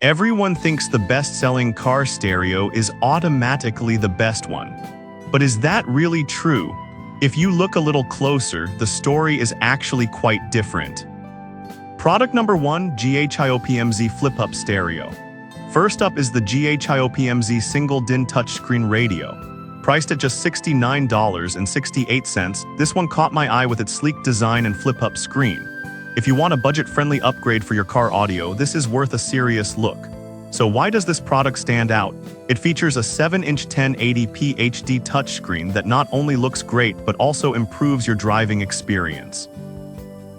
Everyone thinks the best-selling car stereo is automatically the best one. But is that really true? If you look a little closer, the story is actually quite different. Product number 1, GHIOPMZ Flip-Up Stereo. First up is the GHIOPMZ Single DIN Touchscreen Radio. Priced at just $69.68, this one caught my eye with its sleek design and flip-up screen. If you want a budget-friendly upgrade for your car audio, this is worth a serious look. So why does this product stand out? It features a 7-inch 1080p HD touchscreen that not only looks great but also improves your driving experience.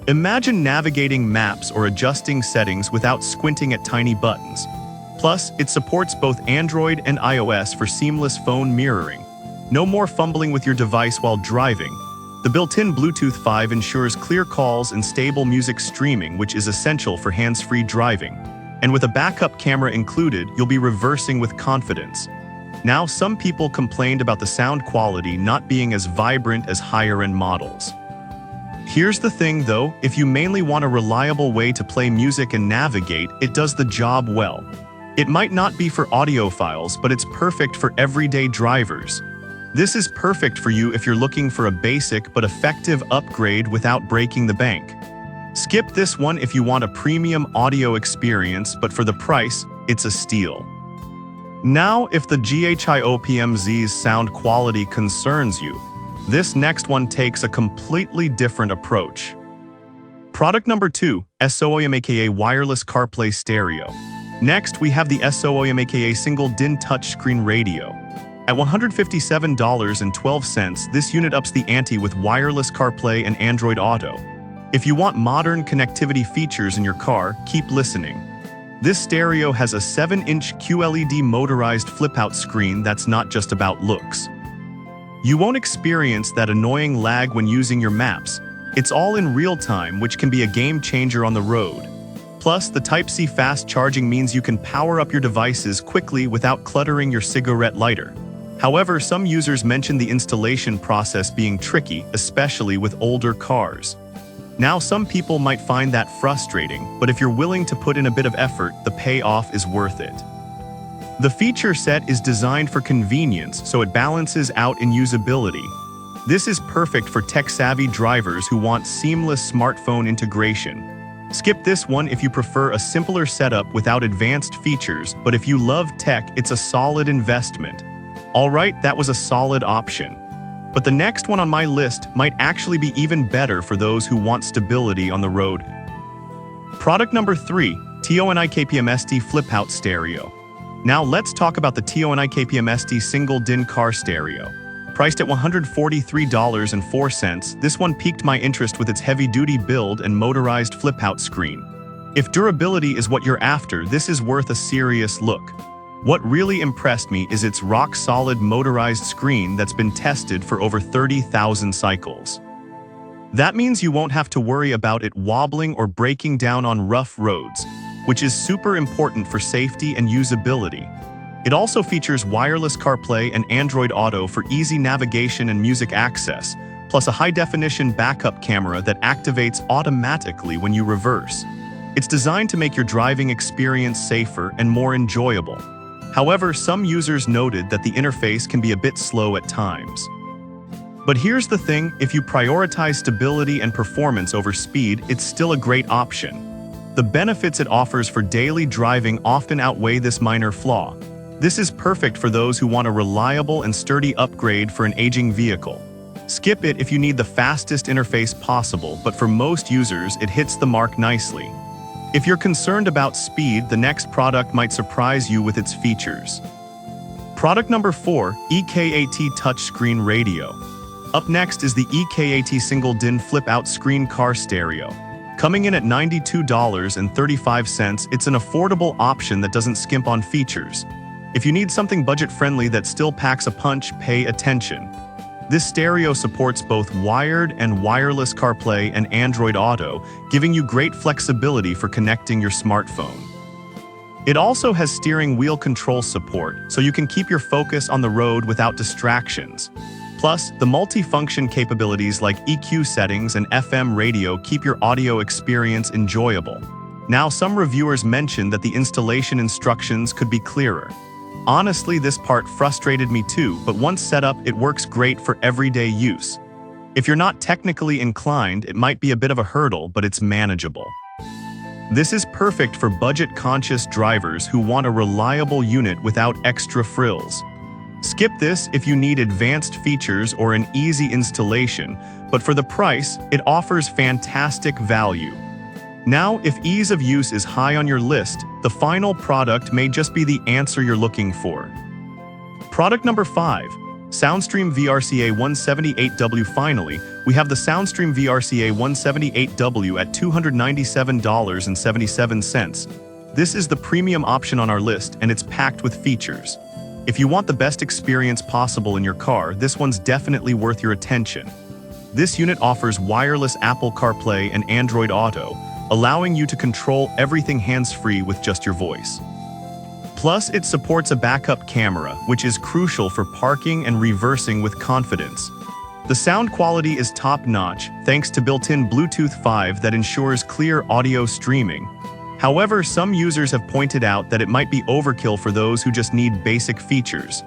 Imagine navigating maps or adjusting settings without squinting at tiny buttons. Plus, it supports both Android and iOS for seamless phone mirroring. No more fumbling with your device while driving. The built-in Bluetooth 5 ensures clear calls and stable music streaming, which is essential for hands-free driving. And with a backup camera included, you'll be reversing with confidence. Now, some people complained about the sound quality not being as vibrant as higher-end models. Here's the thing though, if you mainly want a reliable way to play music and navigate, it does the job well. It might not be for audiophiles, but it's perfect for everyday drivers. This is perfect for you if you're looking for a basic but effective upgrade without breaking the bank. Skip this one if you want a premium audio experience, but for the price, it's a steal. Now, if the GHIOPMZ's sound quality concerns you, this next one takes a completely different approach. Product number 2, SOIM aka Wireless CarPlay Stereo. Next, we have the SOIM aka Single DIN Touchscreen Radio. At $157.12, this unit ups the ante with wireless CarPlay and Android Auto. If you want modern connectivity features in your car, keep listening. This stereo has a 7-inch QLED motorized flip-out screen that's not just about looks. You won't experience that annoying lag when using your maps. It's all in real time, which can be a game changer on the road. Plus, the Type-C fast charging means you can power up your devices quickly without cluttering your cigarette lighter. However, some users mention the installation process being tricky, especially with older cars. Now, some people might find that frustrating, but if you're willing to put in a bit of effort, the payoff is worth it. The feature set is designed for convenience, so it balances out in usability. This is perfect for tech-savvy drivers who want seamless smartphone integration. Skip this one if you prefer a simpler setup without advanced features, but if you love tech, it's a solid investment. Alright, that was a solid option. But the next one on my list might actually be even better for those who want stability on the road. Product number 3, TONI-KPMSD Flip-Out Stereo. Now let's talk about the TONI-KPMSD Single DIN Car Stereo. Priced at $143.04, this one piqued my interest with its heavy-duty build and motorized flip-out screen. If durability is what you're after, this is worth a serious look. What really impressed me is its rock-solid motorized screen that's been tested for over 30,000 cycles. That means you won't have to worry about it wobbling or breaking down on rough roads, which is super important for safety and usability. It also features wireless CarPlay and Android Auto for easy navigation and music access, plus a high-definition backup camera that activates automatically when you reverse. It's designed to make your driving experience safer and more enjoyable. However, some users noted that the interface can be a bit slow at times. But here's the thing, if you prioritize stability and performance over speed, it's still a great option. The benefits it offers for daily driving often outweigh this minor flaw. This is perfect for those who want a reliable and sturdy upgrade for an aging vehicle. Skip it if you need the fastest interface possible, but for most users, it hits the mark nicely. If you're concerned about speed, the next product might surprise you with its features. Product number 4, EKAT Touchscreen Radio. Up next is the EKAT Single DIN Flip-Out Screen Car Stereo. Coming in at $92.35, it's an affordable option that doesn't skimp on features. If you need something budget-friendly that still packs a punch, pay attention. This stereo supports both wired and wireless CarPlay and Android Auto, giving you great flexibility for connecting your smartphone. It also has steering wheel control support, so you can keep your focus on the road without distractions. Plus, the multi-function capabilities like EQ settings and FM radio keep your audio experience enjoyable. Now, some reviewers mentioned that the installation instructions could be clearer. Honestly, this part frustrated me too, but once set up, it works great for everyday use. If you're not technically inclined, it might be a bit of a hurdle, but it's manageable. This is perfect for budget-conscious drivers who want a reliable unit without extra frills. Skip this if you need advanced features or an easy installation, but for the price, it offers fantastic value. Now, if ease of use is high on your list, the final product may just be the answer you're looking for. Product number 5. SoundStream VRCA 178W. Finally, we have the SoundStream VRCA 178W at $297.77. This is the premium option on our list, and it's packed with features. If you want the best experience possible in your car, this one's definitely worth your attention. This unit offers wireless Apple CarPlay and Android Auto, allowing you to control everything hands-free with just your voice. Plus, it supports a backup camera, which is crucial for parking and reversing with confidence. The sound quality is top-notch, thanks to built-in Bluetooth 5 that ensures clear audio streaming. However, some users have pointed out that it might be overkill for those who just need basic features.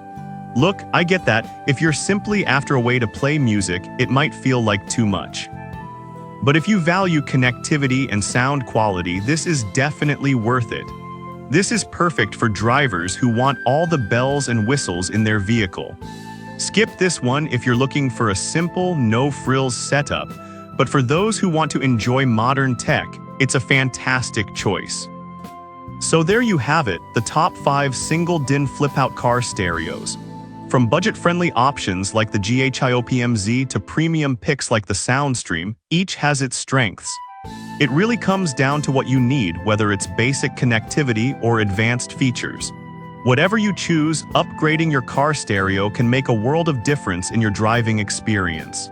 Look, I get that. If you're simply after a way to play music, it might feel like too much. But if you value connectivity and sound quality, this is definitely worth it. This is perfect for drivers who want all the bells and whistles in their vehicle. Skip this one if you're looking for a simple, no-frills setup, but for those who want to enjoy modern tech, it's a fantastic choice. So there you have it, the top 5 single-DIN flip-out car stereos. From budget-friendly options like the GHIOPMZ to premium picks like the SoundStream, each has its strengths. It really comes down to what you need, whether it's basic connectivity or advanced features. Whatever you choose, upgrading your car stereo can make a world of difference in your driving experience.